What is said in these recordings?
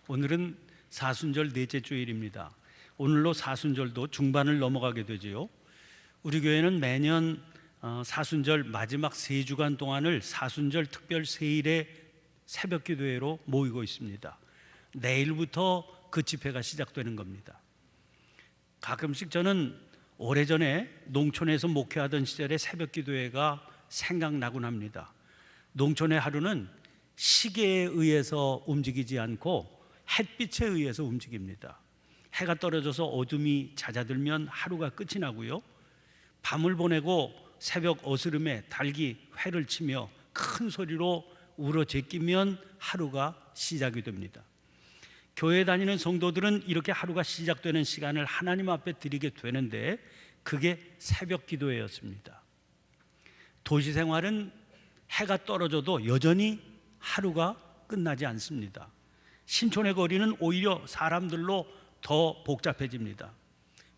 오늘은 사순절 넷째 주일입니다. 오늘로 사순절도 중반을 넘어가게 되지요. 우리 교회는 매년 사순절 마지막 세 주간 동안을 사순절 특별 세일의 새벽 기도회로 모이고 있습니다. 내일부터 그 집회가 시작되는 겁니다. 가끔씩 저는 오래전에 농촌에서 목회하던 시절의 새벽 기도회가 생각나곤 합니다. 농촌의 하루는 시계에 의해서 움직이지 않고 햇빛에 의해서 움직입니다. 해가 떨어져서 어둠이 잦아들면 하루가 끝이 나고요, 밤을 보내고 새벽 어스름에 닭이 회를 치며 큰 소리로 울어 제끼면 하루가 시작이 됩니다. 교회 다니는 성도들은 이렇게 하루가 시작되는 시간을 하나님 앞에 드리게 되는데 그게 새벽 기도회였습니다. 도시 생활은 해가 떨어져도 여전히 하루가 끝나지 않습니다. 신촌의 거리는 오히려 사람들로 더 복잡해집니다.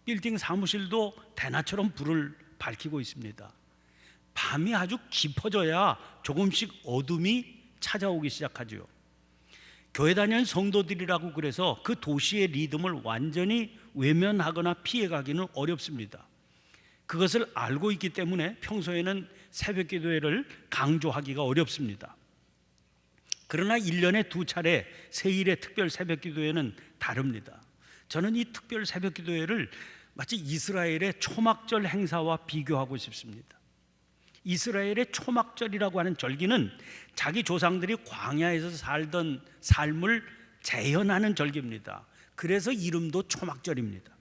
빌딩 사무실도 대낮처럼 불을 밝히고 있습니다. 밤이 아주 깊어져야 조금씩 어둠이 찾아오기 시작하죠. 교회 다니는 성도들이라고 그래서 그 도시의 리듬을 완전히 외면하거나 피해가기는 어렵습니다. 그것을 알고 있기 때문에 평소에는 새벽 기도회를 강조하기가 어렵습니다. 그러나 1년에 2차례 세일의 특별 새벽 기도회는 다릅니다. 저는 이 특별 새벽 기도회를 마치 이스라엘의 초막절 행사와 비교하고 싶습니다. 이스라엘의 초막절이라고 하는 절기는 자기 조상들이 광야에서 살던 삶을 재현하는 절기입니다. 그래서 이름도 초막절입니다.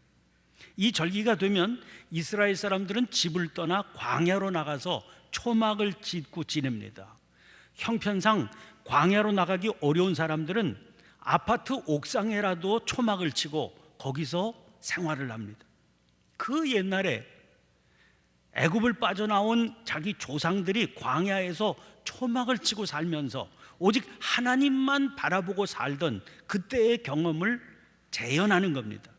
이 절기가 되면 이스라엘 사람들은 집을 떠나 광야로 나가서 초막을 짓고 지냅니다. 형편상 광야로 나가기 어려운 사람들은 아파트 옥상에라도 초막을 치고 거기서 생활을 합니다. 그 옛날에 애굽을 빠져나온 자기 조상들이 광야에서 초막을 치고 살면서 오직 하나님만 바라보고 살던 그때의 경험을 재현하는 겁니다.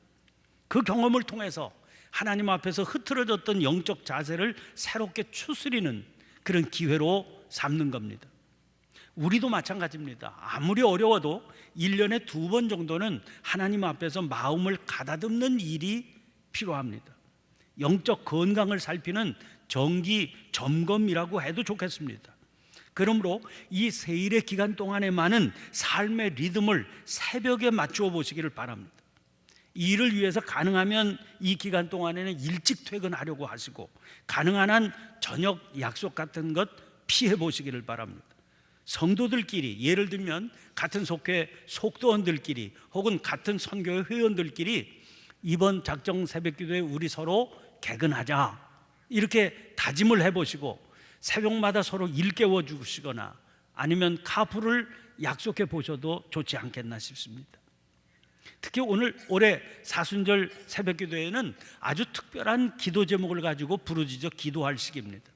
그 경험을 통해서 하나님 앞에서 흐트러졌던 영적 자세를 새롭게 추스리는 그런 기회로 삼는 겁니다. 우리도 마찬가지입니다. 아무리 어려워도 1년에 2번 정도는 하나님 앞에서 마음을 가다듬는 일이 필요합니다. 영적 건강을 살피는 정기 점검이라고 해도 좋겠습니다. 그러므로 이 세일의 기간 동안에만은 삶의 리듬을 새벽에 맞추어 보시기를 바랍니다. 이를 위해서 가능하면 이 기간 동안에는 일찍 퇴근하려고 하시고 가능한 한 저녁 약속 같은 것 피해 보시기를 바랍니다. 성도들끼리, 예를 들면 같은 속회 속도원들끼리 혹은 같은 선교회 회원들끼리 이번 작정 새벽기도에 우리 서로 개근하자 이렇게 다짐을 해보시고 새벽마다 서로 일깨워 주시거나 아니면 카풀을 약속해 보셔도 좋지 않겠나 싶습니다. 특히 올해 사순절 새벽기도회는 아주 특별한 기도 제목을 가지고 부르짖어 기도할 시기입니다.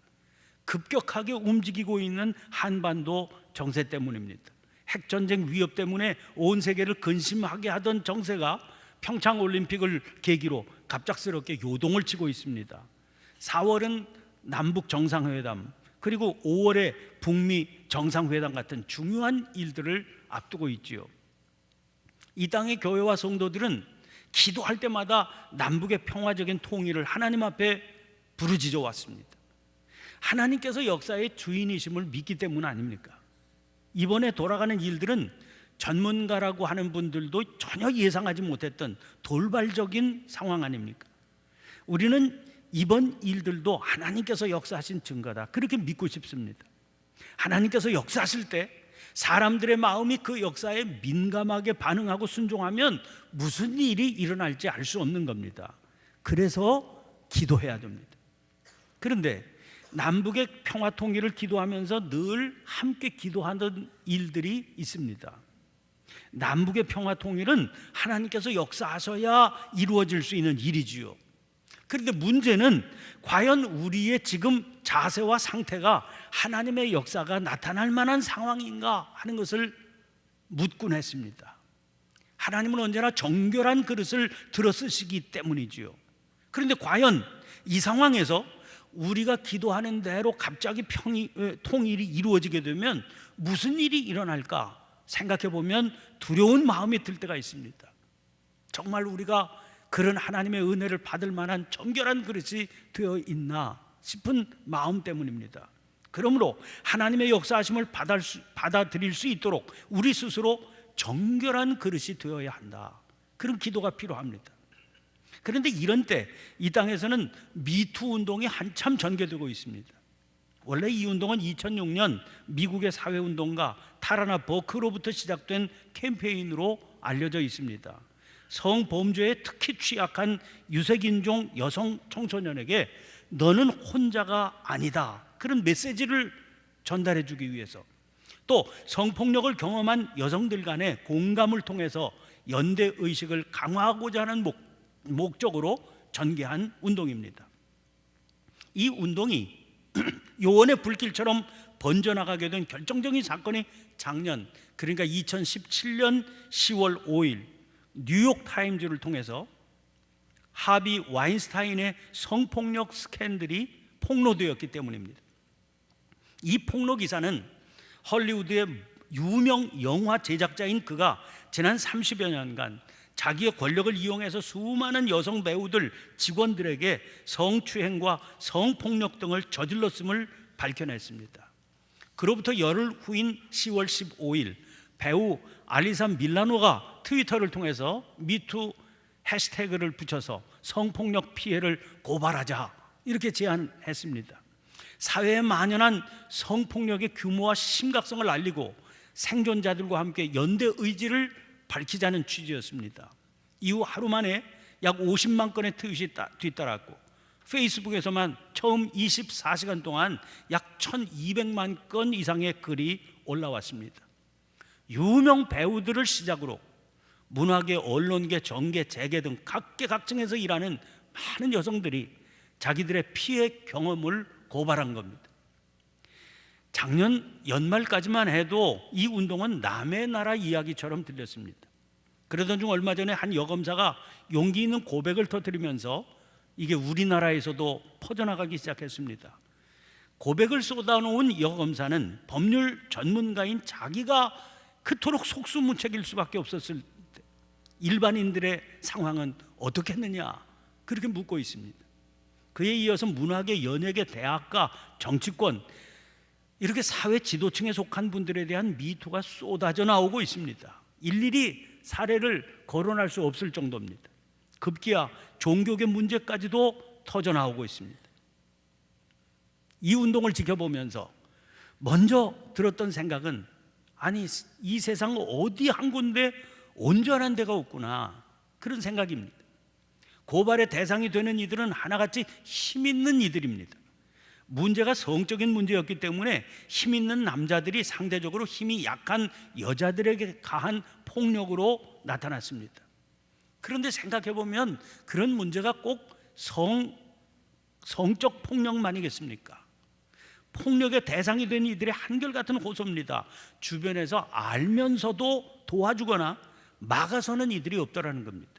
급격하게 움직이고 있는 한반도 정세 때문입니다. 핵전쟁 위협 때문에 온 세계를 근심하게 하던 정세가 평창올림픽을 계기로 갑작스럽게 요동을 치고 있습니다. 4월은 남북 정상회담, 그리고 5월에 북미 정상회담 같은 중요한 일들을 앞두고 있지요. 이 땅의 교회와 성도들은 기도할 때마다 남북의 평화적인 통일을 하나님 앞에 부르짖어 왔습니다. 하나님께서 역사의 주인이심을 믿기 때문 아닙니까? 이번에 돌아가는 일들은 전문가라고 하는 분들도 전혀 예상하지 못했던 돌발적인 상황 아닙니까? 우리는 이번 일들도 하나님께서 역사하신 증거다, 그렇게 믿고 싶습니다. 하나님께서 역사하실 때 사람들의 마음이 그 역사에 민감하게 반응하고 순종하면 무슨 일이 일어날지 알 수 없는 겁니다. 그래서 기도해야 됩니다. 그런데 남북의 평화 통일을 기도하면서 늘 함께 기도하는 일들이 있습니다. 남북의 평화 통일은 하나님께서 역사하셔야 이루어질 수 있는 일이지요. 그런데 문제는 과연 우리의 지금 자세와 상태가 하나님의 역사가 나타날 만한 상황인가 하는 것을 묻곤 했습니다. 하나님은 언제나 정결한 그릇을 들어 쓰시기 때문이지요. 그런데 과연 이 상황에서 우리가 기도하는 대로 갑자기 통일이 이루어지게 되면 무슨 일이 일어날까 생각해 보면 두려운 마음이 들 때가 있습니다. 정말 우리가 그런 하나님의 은혜를 받을 만한 정결한 그릇이 되어 있나 싶은 마음 때문입니다. 그러므로 하나님의 역사하심을 받아들일 수 있도록 우리 스스로 정결한 그릇이 되어야 한다. 그런 기도가 필요합니다. 그런데 이런 때 이 땅에서는 미투 운동이 한참 전개되고 있습니다. 원래 이 운동은 2006년 미국의 사회운동가 타라나 버크로부터 시작된 캠페인으로 알려져 있습니다. 성범죄에 특히 취약한 유색인종 여성 청소년에게 너는 혼자가 아니다, 그런 메시지를 전달해 주기 위해서, 또 성폭력을 경험한 여성들 간의 공감을 통해서 연대의식을 강화하고자 하는 목적으로 전개한 운동입니다. 이 운동이 요원의 불길처럼 번져나가게 된 결정적인 사건이 작년, 그러니까 2017년 10월 5일 뉴욕 타임즈를 통해서 하비 와인스타인의 성폭력 스캔들이 폭로되었기 때문입니다. 이 폭로 기사는 헐리우드의 유명 영화 제작자인 그가 지난 30여 년간 자기의 권력을 이용해서 수많은 여성 배우들, 직원들에게 성추행과 성폭력 등을 저질렀음을 밝혀냈습니다. 그로부터 열흘 후인 10월 15일 배우 알리사 밀라노가 트위터를 통해서 미투 해시태그를 붙여서 성폭력 피해를 고발하자, 이렇게 제안했습니다. 사회에 만연한 성폭력의 규모와 심각성을 알리고 생존자들과 함께 연대 의지를 밝히자는 취지였습니다. 이후 하루 만에 약 50만 건의 트윗이 뒤따랐고 페이스북에서만 처음 24시간 동안 약 1200만 건 이상의 글이 올라왔습니다. 유명 배우들을 시작으로 문화계, 언론계, 정계, 재계 등 각계각층에서 일하는 많은 여성들이 자기들의 피해 경험을 고발한 겁니다. 작년 연말까지만 해도 이 운동은 남의 나라 이야기처럼 들렸습니다. 그러던 중 얼마 전에 한 여검사가 용기 있는 고백을 터뜨리면서 이게 우리나라에서도 퍼져나가기 시작했습니다. 고백을 쏟아놓은 여검사는 법률 전문가인 자기가 그토록 속수무책일 수밖에 없었을 때 일반인들의 상황은 어떻겠느냐, 그렇게 묻고 있습니다. 그에 이어서 문화계, 연예계, 대학가, 정치권, 이렇게 사회 지도층에 속한 분들에 대한 미투가 쏟아져 나오고 있습니다. 일일이 사례를 거론할 수 없을 정도입니다. 급기야 종교계 문제까지도 터져 나오고 있습니다. 이 운동을 지켜보면서 먼저 들었던 생각은, 아니, 이 세상 어디 한 군데 온전한 데가 없구나, 그런 생각입니다. 고발의 대상이 되는 이들은 하나같이 힘 있는 이들입니다. 문제가 성적인 문제였기 때문에 힘 있는 남자들이 상대적으로 힘이 약한 여자들에게 가한 폭력으로 나타났습니다. 그런데 생각해 보면 그런 문제가 꼭 성적 폭력만이겠습니까? 폭력의 대상이 된 이들의 한결같은 호소입니다. 주변에서 알면서도 도와주거나 막아서는 이들이 없더라는 겁니다.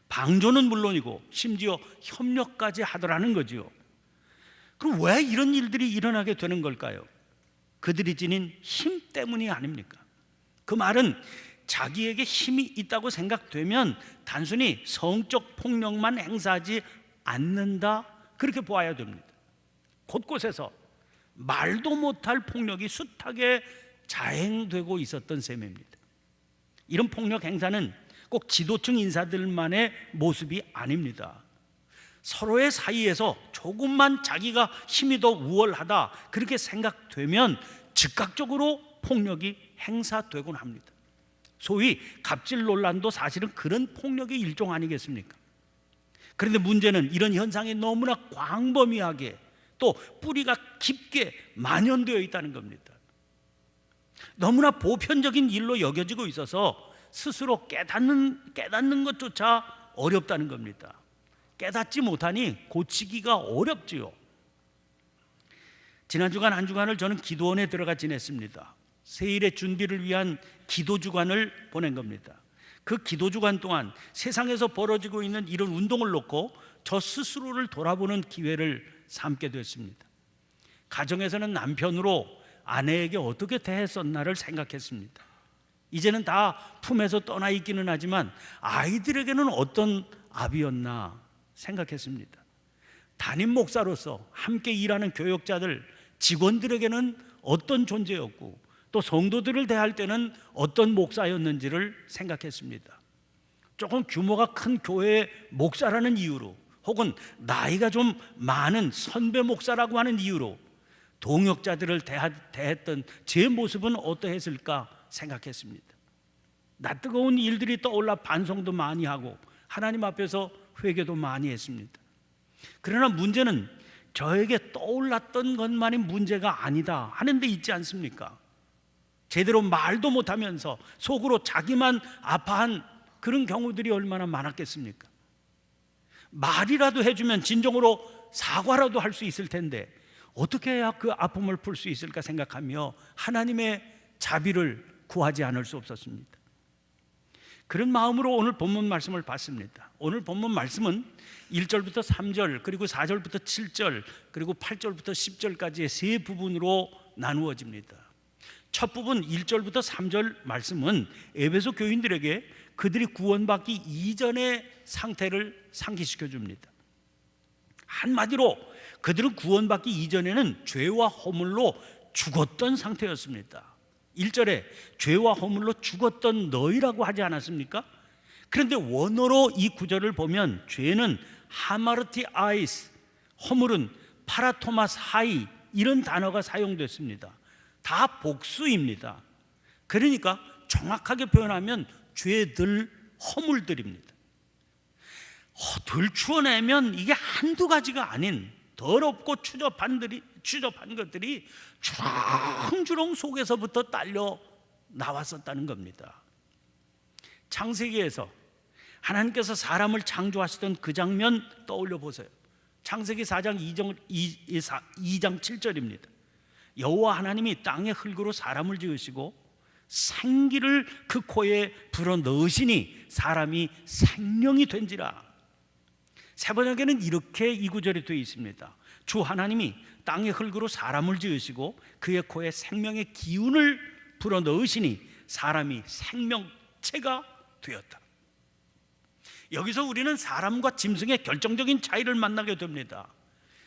방조는 물론이고 심지어 협력까지 하더라는 거지요. 그럼 왜 이런 일들이 일어나게 되는 걸까요? 그들이 지닌 힘 때문이 아닙니까? 그 말은 자기에게 힘이 있다고 생각되면 단순히 성적 폭력만 행사하지 않는다, 그렇게 보아야 됩니다. 곳곳에서 말도 못할 폭력이 숱하게 자행되고 있었던 셈입니다. 이런 폭력 행사는 꼭 지도층 인사들만의 모습이 아닙니다. 서로의 사이에서 조금만 자기가 힘이 더 우월하다, 그렇게 생각되면 즉각적으로 폭력이 행사되곤 합니다. 소위 갑질 논란도 사실은 그런 폭력의 일종 아니겠습니까? 그런데 문제는 이런 현상이 너무나 광범위하게 또 뿌리가 깊게 만연되어 있다는 겁니다. 너무나 보편적인 일로 여겨지고 있어서 스스로 깨닫는 것조차 어렵다는 겁니다. 깨닫지 못하니 고치기가 어렵지요. 지난 주간 한 주간을 저는 기도원에 들어가 지냈습니다. 세일의 준비를 위한 기도 주간을 보낸 겁니다. 그 기도 주간 동안 세상에서 벌어지고 있는 이런 운동을 놓고 저 스스로를 돌아보는 기회를 삼게 됐습니다. 가정에서는 남편으로 아내에게 어떻게 대했었나를 생각했습니다. 이제는 다 품에서 떠나 있기는 하지만 아이들에게는 어떤 아비였나 생각했습니다. 담임 목사로서 함께 일하는 교역자들, 직원들에게는 어떤 존재였고 또 성도들을 대할 때는 어떤 목사였는지를 생각했습니다. 조금 규모가 큰 교회의 목사라는 이유로 혹은 나이가 좀 많은 선배 목사라고 하는 이유로 동역자들을 대했던 제 모습은 어떠했을까 생각했습니다. 낯뜨거운 일들이 떠올라 반성도 많이 하고 하나님 앞에서 회개도 많이 했습니다. 그러나 문제는 저에게 떠올랐던 것만이 문제가 아니다 하는 데 있지 않습니까? 제대로 말도 못하면서 속으로 자기만 아파한 그런 경우들이 얼마나 많았겠습니까? 말이라도 해주면 진정으로 사과라도 할 수 있을 텐데 어떻게 해야 그 아픔을 풀 수 있을까 생각하며 하나님의 자비를 구하지 않을 수 없었습니다. 그런 마음으로 오늘 본문 말씀을 봤습니다. 오늘 본문 말씀은 1절부터 3절 그리고 4절부터 7절 그리고 8절부터 10절까지의 세 부분으로 나누어집니다. 첫 부분 1절부터 3절 말씀은 에베소 교인들에게 그들이 구원받기 이전의 상태를 상기시켜 줍니다. 한마디로 그들은 구원받기 이전에는 죄와 허물로 죽었던 상태였습니다. 1절에 죄와 허물로 죽었던 너희라고 하지 않았습니까? 그런데 원어로 이 구절을 보면 죄는 하마르티 아이스, 허물은 파라토마스 하이 이런 단어가 사용됐습니다. 다 복수입니다. 그러니까 정확하게 표현하면 죄들, 허물들입니다. 덜 추어내면 이게 한두 가지가 아닌 더럽고 추접한 것들이 주렁주렁 속에서부터 딸려 나왔었다는 겁니다. 창세기에서 하나님께서 사람을 창조하시던 그 장면 떠올려 보세요. 창세기 4장 2장 7절입니다. 여호와 하나님이 땅의 흙으로 사람을 지으시고 생기를 그 코에 불어넣으시니 사람이 생명이 된지라. 세번역에는 이렇게 이 구절이 되어 있습니다. 주 하나님이 땅의 흙으로 사람을 지으시고 그의 코에 생명의 기운을 불어넣으시니 사람이 생명체가 되었다. 여기서 우리는 사람과 짐승의 결정적인 차이를 만나게 됩니다.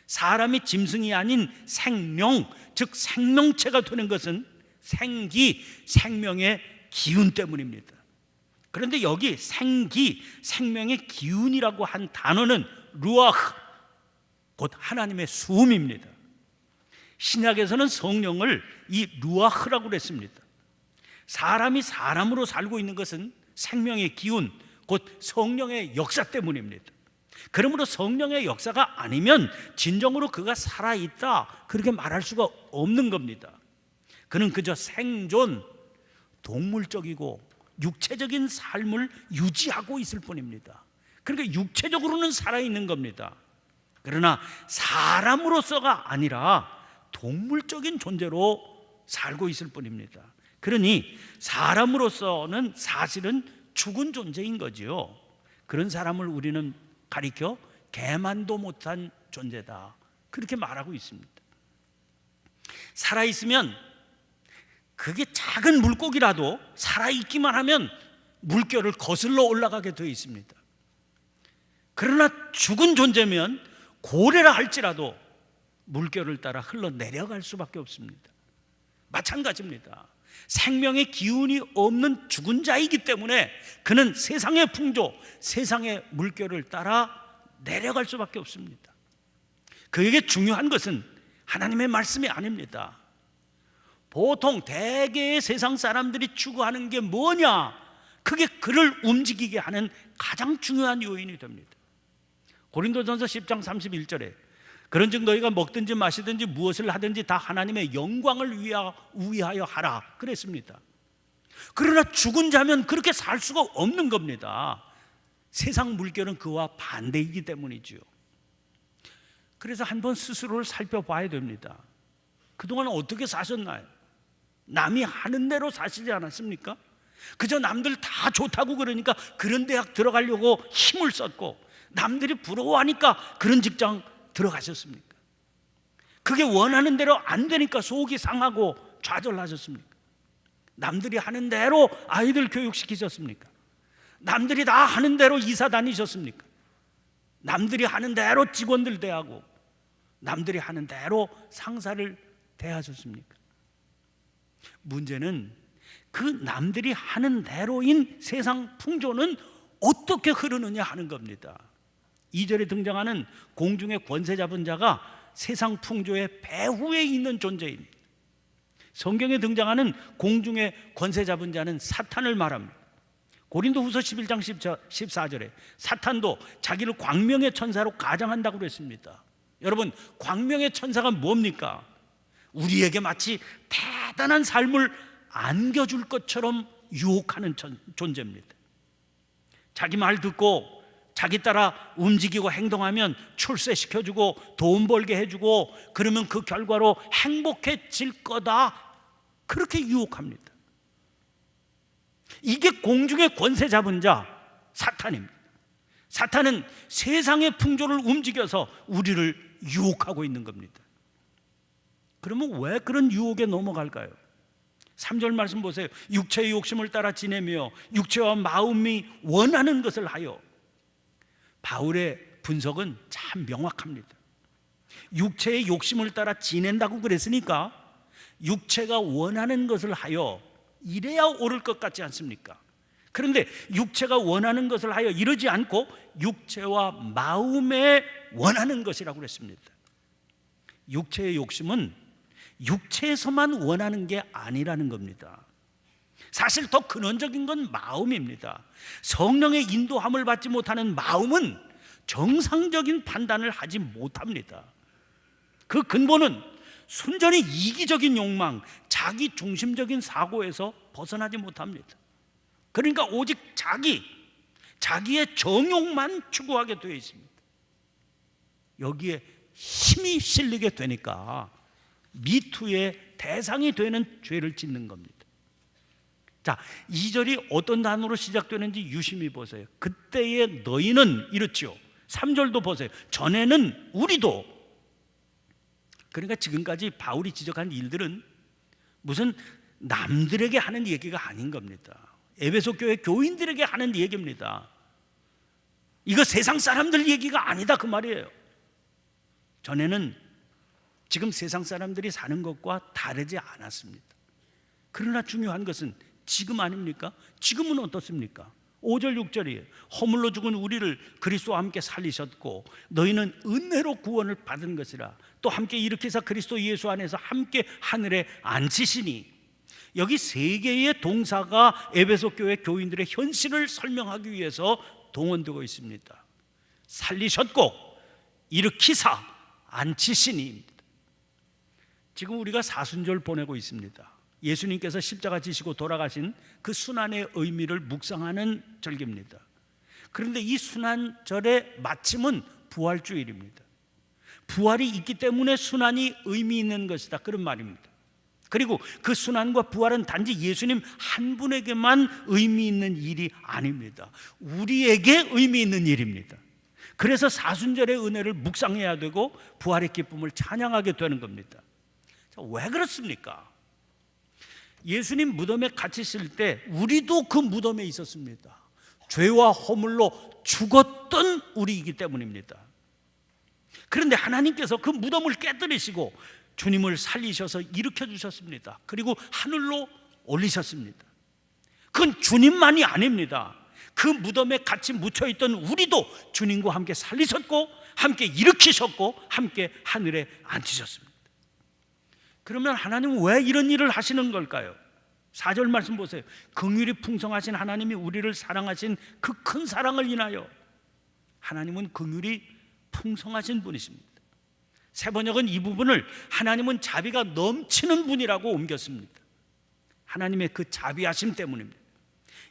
사람이 짐승이 아닌 생명, 즉 생명체가 되는 것은 생기, 생명의 기운 때문입니다. 그런데 여기 생기, 생명의 기운이라고 한 단어는 루아흐, 곧 하나님의 숨입니다. 신약에서는 성령을 이 루아흐라고 그랬습니다. 사람이 사람으로 살고 있는 것은 생명의 기운, 곧 성령의 역사 때문입니다. 그러므로 성령의 역사가 아니면 진정으로 그가 살아있다 그렇게 말할 수가 없는 겁니다. 그는 그저 생존, 동물적이고 육체적인 삶을 유지하고 있을 뿐입니다. 그러니까 육체적으로는 살아있는 겁니다. 그러나 사람으로서가 아니라 동물적인 존재로 살고 있을 뿐입니다. 그러니 사람으로서는 사실은 죽은 존재인 거지요. 그런 사람을 우리는 가리켜 개만도 못한 존재다 그렇게 말하고 있습니다. 살아있으면 그게 작은 물고기라도 살아있기만 하면 물결을 거슬러 올라가게 되어 있습니다. 그러나 죽은 존재면 고래라 할지라도 물결을 따라 흘러내려갈 수밖에 없습니다. 마찬가지입니다. 생명의 기운이 없는 죽은 자이기 때문에 그는 세상의 풍조, 세상의 물결을 따라 내려갈 수밖에 없습니다. 그에게 중요한 것은 하나님의 말씀이 아닙니다. 보통 대개의 세상 사람들이 추구하는 게 뭐냐? 그게 그를 움직이게 하는 가장 중요한 요인이 됩니다. 고린도전서 10장 31절에 그런즉 너희가 먹든지 마시든지 무엇을 하든지 다 하나님의 영광을 위하여 하라 그랬습니다. 그러나 죽은 자면 그렇게 살 수가 없는 겁니다. 세상 물결은 그와 반대이기 때문이죠. 그래서 한번 스스로를 살펴봐야 됩니다. 그동안 어떻게 사셨나요? 남이 하는 대로 사시지 않았습니까? 그저 남들 다 좋다고 그러니까 그런 대학 들어가려고 힘을 썼고 남들이 부러워하니까 그런 직장 들어가셨습니까? 그게 원하는 대로 안 되니까 속이 상하고 좌절하셨습니까? 남들이 하는 대로 아이들 교육시키셨습니까? 남들이 다 하는 대로 이사 다니셨습니까? 남들이 하는 대로 직원들 대하고 남들이 하는 대로 상사를 대하셨습니까? 문제는 그 남들이 하는 대로인 세상 풍조는 어떻게 흐르느냐 하는 겁니다. 2절에 등장하는 공중의 권세 잡은 자가 세상 풍조의 배후에 있는 존재입니다. 성경에 등장하는 공중의 권세 잡은 자는 사탄을 말합니다. 고린도후서 11장 14절에 사탄도 자기를 광명의 천사로 가장한다고 그랬습니다. 여러분, 광명의 천사가 뭡니까? 우리에게 마치 대단한 삶을 안겨줄 것처럼 유혹하는 존재입니다. 자기 말 듣고 자기 따라 움직이고 행동하면 출세시켜주고 돈 벌게 해주고 그러면 그 결과로 행복해질 거다, 그렇게 유혹합니다. 이게 공중의 권세 잡은 자 사탄입니다. 사탄은 세상의 풍조를 움직여서 우리를 유혹하고 있는 겁니다. 그러면 왜 그런 유혹에 넘어갈까요? 3절 말씀 보세요. 육체의 욕심을 따라 지내며 육체와 마음이 원하는 것을 하여. 바울의 분석은 참 명확합니다. 육체의 욕심을 따라 지낸다고 그랬으니까 육체가 원하는 것을 하여 이래야 옳을 것 같지 않습니까? 그런데 육체가 원하는 것을 하여 이러지 않고 육체와 마음에 원하는 것이라고 그랬습니다. 육체의 욕심은 육체에서만 원하는 게 아니라는 겁니다. 사실 더 근원적인 건 마음입니다. 성령의 인도함을 받지 못하는 마음은 정상적인 판단을 하지 못합니다. 그 근본은 순전히 이기적인 욕망, 자기 중심적인 사고에서 벗어나지 못합니다. 그러니까 오직 자기의 정욕만 추구하게 되어 있습니다. 여기에 힘이 실리게 되니까 미투의 대상이 되는 죄를 짓는 겁니다. 자, 2절이 어떤 단어로 시작되는지 유심히 보세요. 그때의 너희는 이렇지요. 3절도 보세요. 전에는 우리도. 그러니까 지금까지 바울이 지적한 일들은 무슨 남들에게 하는 얘기가 아닌 겁니다. 에베소 교회 교인들에게 하는 얘기입니다. 이거 세상 사람들 얘기가 아니다, 그 말이에요. 전에는 지금 세상 사람들이 사는 것과 다르지 않았습니다. 그러나 중요한 것은 지금 아닙니까? 지금은 어떻습니까? 5절 6절이에요. 허물로 죽은 우리를 그리스도와 함께 살리셨고 너희는 은혜로 구원을 받은 것이라 또 함께 일으키사 그리스도 예수 안에서 함께 하늘에 앉히시니. 여기 세 개의 동사가 에베소 교회 교인들의 현실을 설명하기 위해서 동원되고 있습니다. 살리셨고 일으키사 앉히시니. 지금 우리가 사순절 보내고 있습니다. 예수님께서 십자가 지시고 돌아가신 그 순환의 의미를 묵상하는 절기입니다. 그런데 이 순환절의 마침은 부활주일입니다. 부활이 있기 때문에 순환이 의미 있는 것이다, 그런 말입니다. 그리고 그 순환과 부활은 단지 예수님 한 분에게만 의미 있는 일이 아닙니다. 우리에게 의미 있는 일입니다. 그래서 사순절의 은혜를 묵상해야 되고 부활의 기쁨을 찬양하게 되는 겁니다. 자, 왜 그렇습니까? 예수님 무덤에 갇히실 때 우리도 그 무덤에 있었습니다. 죄와 허물로 죽었던 우리이기 때문입니다. 그런데 하나님께서 그 무덤을 깨뜨리시고 주님을 살리셔서 일으켜 주셨습니다. 그리고 하늘로 올리셨습니다. 그건 주님만이 아닙니다. 그 무덤에 같이 묻혀있던 우리도 주님과 함께 살리셨고 함께 일으키셨고 함께 하늘에 앉히셨습니다. 그러면 하나님은 왜 이런 일을 하시는 걸까요? 4절 말씀 보세요. 긍휼이 풍성하신 하나님이 우리를 사랑하신 그 큰 사랑을 인하여. 하나님은 긍휼이 풍성하신 분이십니다. 세번역은 이 부분을 하나님은 자비가 넘치는 분이라고 옮겼습니다. 하나님의 그 자비하심 때문입니다.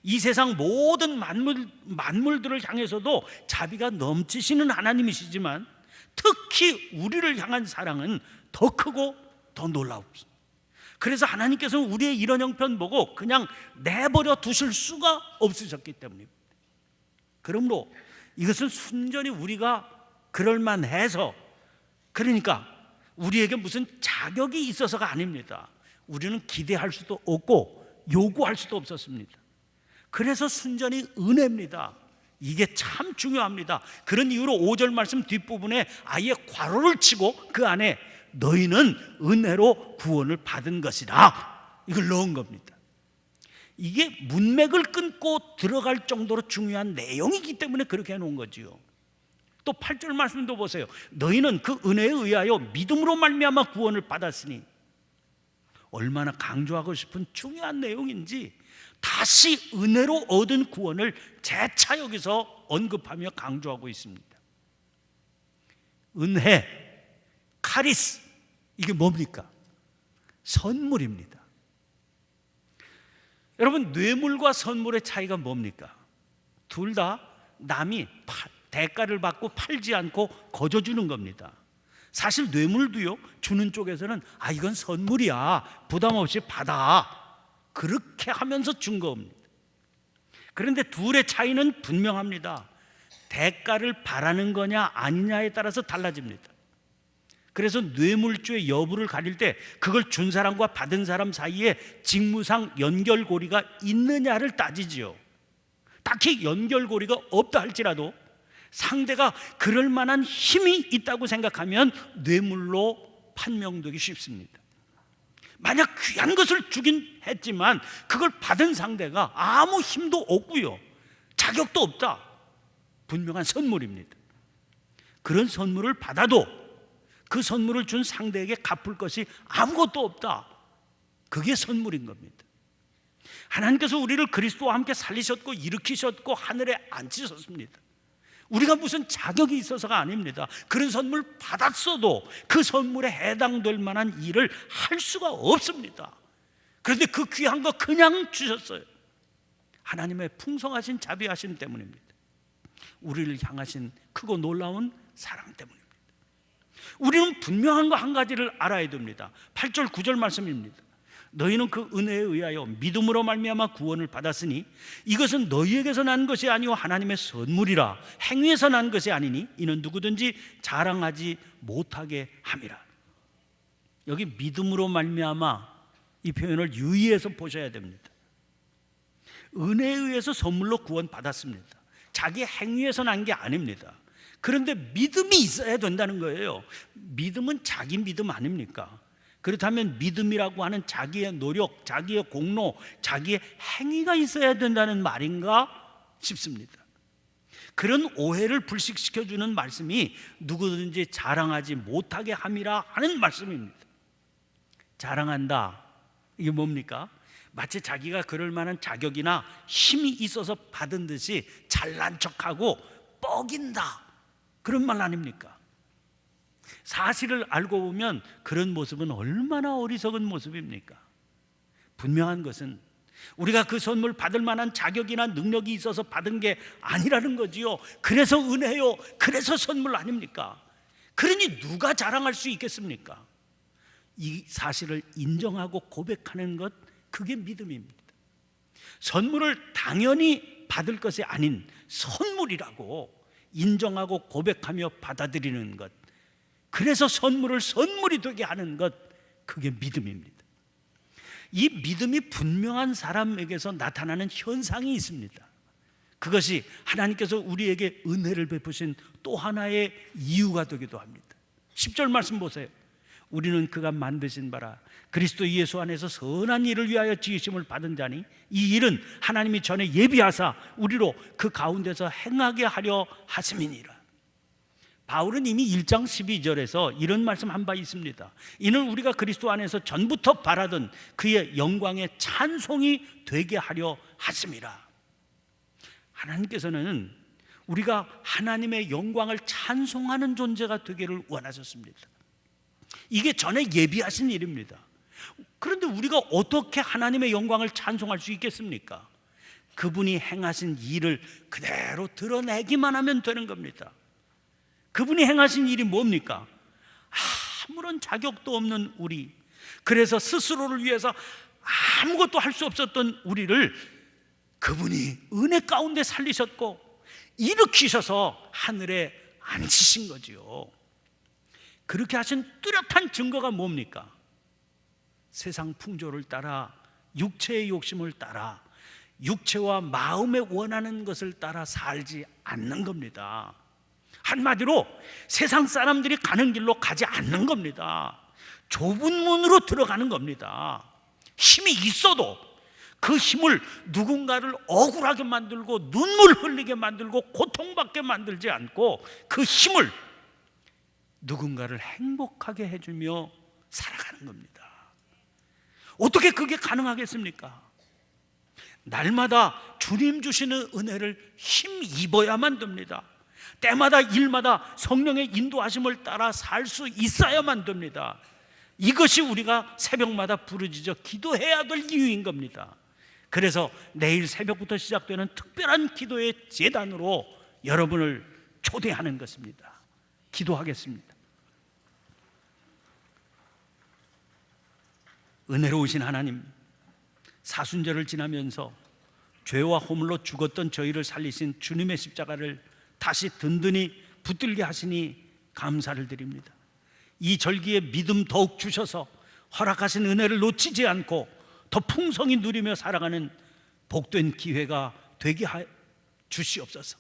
이 세상 모든 만물들을 향해서도 자비가 넘치시는 하나님이시지만 특히 우리를 향한 사랑은 더 크고 더 놀라웠습니다. 그래서 하나님께서는 우리의 이런 형편 보고 그냥 내버려 두실 수가 없으셨기 때문입니다. 그러므로 이것은 순전히 우리가 그럴만해서, 그러니까 우리에게 무슨 자격이 있어서가 아닙니다. 우리는 기대할 수도 없고 요구할 수도 없었습니다. 그래서 순전히 은혜입니다. 이게 참 중요합니다. 그런 이유로 5절 말씀 뒷부분에 아예 괄호를 치고 그 안에 너희는 은혜로 구원을 받은 것이다, 이걸 넣은 겁니다. 이게 문맥을 끊고 들어갈 정도로 중요한 내용이기 때문에 그렇게 해놓은 거지요. 또 8절 말씀도 보세요. 너희는 그 은혜에 의하여 믿음으로 말미암아 구원을 받았으니. 얼마나 강조하고 싶은 중요한 내용인지 다시 은혜로 얻은 구원을 재차 여기서 언급하며 강조하고 있습니다. 은혜, 카리스, 이게 뭡니까? 선물입니다. 여러분, 뇌물과 선물의 차이가 뭡니까? 둘 다 남이 대가를 받고 팔지 않고 거저주는 겁니다. 사실 뇌물도요, 주는 쪽에서는 이건 선물이야, 부담 없이 받아, 그렇게 하면서 준 겁니다. 그런데 둘의 차이는 분명합니다. 대가를 바라는 거냐 아니냐에 따라서 달라집니다. 그래서 뇌물죄의 여부를 가릴 때 그걸 준 사람과 받은 사람 사이에 직무상 연결고리가 있느냐를 따지지요. 딱히 연결고리가 없다 할지라도 상대가 그럴 만한 힘이 있다고 생각하면 뇌물로 판명되기 쉽습니다. 만약 귀한 것을 주긴 했지만 그걸 받은 상대가 아무 힘도 없고요, 자격도 없다, 분명한 선물입니다. 그런 선물을 받아도 그 선물을 준 상대에게 갚을 것이 아무것도 없다, 그게 선물인 겁니다. 하나님께서 우리를 그리스도와 함께 살리셨고 일으키셨고 하늘에 앉히셨습니다. 우리가 무슨 자격이 있어서가 아닙니다. 그런 선물 받았어도 그 선물에 해당될 만한 일을 할 수가 없습니다. 그런데 그 귀한 거 그냥 주셨어요. 하나님의 풍성하신 자비하심 때문입니다. 우리를 향하신 크고 놀라운 사랑 때문입니다. 우리는 분명한 거 한 가지를 알아야 됩니다. 8절 9절 말씀입니다. 너희는 그 은혜에 의하여 믿음으로 말미암아 구원을 받았으니 이것은 너희에게서 난 것이 아니요 하나님의 선물이라. 행위에서 난 것이 아니니 이는 누구든지 자랑하지 못하게 함이라. 여기 믿음으로 말미암아, 이 표현을 유의해서 보셔야 됩니다. 은혜에 의해서 선물로 구원 받았습니다. 자기 행위에서 난 게 아닙니다. 그런데 믿음이 있어야 된다는 거예요. 믿음은 자기 믿음 아닙니까? 그렇다면 믿음이라고 하는 자기의 노력, 자기의 공로, 자기의 행위가 있어야 된다는 말인가 싶습니다. 그런 오해를 불식시켜주는 말씀이 누구든지 자랑하지 못하게 함이라 하는 말씀입니다. 자랑한다, 이게 뭡니까? 마치 자기가 그럴 만한 자격이나 힘이 있어서 받은 듯이 잘난 척하고 뻐긴다, 그런 말 아닙니까? 사실을 알고 보면 그런 모습은 얼마나 어리석은 모습입니까? 분명한 것은 우리가 그 선물 받을 만한 자격이나 능력이 있어서 받은 게 아니라는 거지요. 그래서 은혜요, 그래서 선물 아닙니까? 그러니 누가 자랑할 수 있겠습니까? 이 사실을 인정하고 고백하는 것, 그게 믿음입니다. 선물을 당연히 받을 것이 아닌 선물이라고 인정하고 고백하며 받아들이는 것, 그래서 선물을 선물이 되게 하는 것, 그게 믿음입니다. 이 믿음이 분명한 사람에게서 나타나는 현상이 있습니다. 그것이 하나님께서 우리에게 은혜를 베푸신 또 하나의 이유가 되기도 합니다. 10절 말씀 보세요. 우리는 그가 만드신 바라 그리스도 예수 안에서 선한 일을 위하여 지으심을 받은 자니 이 일은 하나님이 전에 예비하사 우리로 그 가운데서 행하게 하려 하심이니라. 바울은 이미 1장 12절에서 이런 말씀 한 바 있습니다. 이는 우리가 그리스도 안에서 전부터 바라던 그의 영광의 찬송이 되게 하려 하심이라. 하나님께서는 우리가 하나님의 영광을 찬송하는 존재가 되기를 원하셨습니다. 이게 전에 예비하신 일입니다. 그런데 우리가 어떻게 하나님의 영광을 찬송할 수 있겠습니까? 그분이 행하신 일을 그대로 드러내기만 하면 되는 겁니다. 그분이 행하신 일이 뭡니까? 아무런 자격도 없는 우리, 그래서 스스로를 위해서 아무것도 할 수 없었던 우리를 그분이 은혜 가운데 살리셨고 일으키셔서 하늘에 앉히신 거지요. 그렇게 하신 뚜렷한 증거가 뭡니까? 세상 풍조를 따라 육체의 욕심을 따라 육체와 마음에 원하는 것을 따라 살지 않는 겁니다. 한마디로 세상 사람들이 가는 길로 가지 않는 겁니다. 좁은 문으로 들어가는 겁니다. 힘이 있어도 그 힘을 누군가를 억울하게 만들고 눈물 흘리게 만들고 고통받게 만들지 않고 그 힘을 누군가를 행복하게 해주며 살아가는 겁니다. 어떻게 그게 가능하겠습니까? 날마다 주님 주시는 은혜를 힘입어야만 됩니다. 때마다 일마다 성령의 인도하심을 따라 살 수 있어야만 됩니다. 이것이 우리가 새벽마다 부르짖어 기도해야 될 이유인 겁니다. 그래서 내일 새벽부터 시작되는 특별한 기도의 제단으로 여러분을 초대하는 것입니다. 기도하겠습니다. 은혜로우신 하나님, 사순절을 지나면서 죄와 허물로 죽었던 저희를 살리신 주님의 십자가를 다시 든든히 붙들게 하시니 감사를 드립니다. 이 절기에 믿음 더욱 주셔서 허락하신 은혜를 놓치지 않고 더 풍성히 누리며 살아가는 복된 기회가 되게 주시옵소서.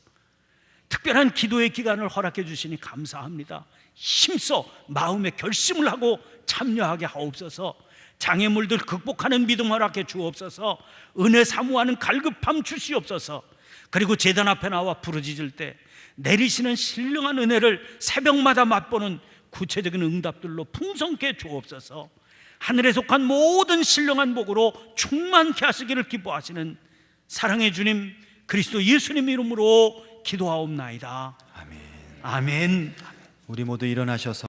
특별한 기도의 기간을 허락해 주시니 감사합니다. 힘써 마음의 결심을 하고 참여하게 하옵소서. 장애물들 극복하는 믿음 허락해 주옵소서. 은혜 사모하는 갈급함 주시옵소서. 그리고 제단 앞에 나와 부르짖을 때 내리시는 신령한 은혜를 새벽마다 맛보는 구체적인 응답들로 풍성케 주옵소서. 하늘에 속한 모든 신령한 복으로 충만케 하시기를 기뻐하시는 사랑의 주님 그리스도 예수님 이름으로 기도하옵나이다. 아멘. 아멘. 우리 모두 일어나셔서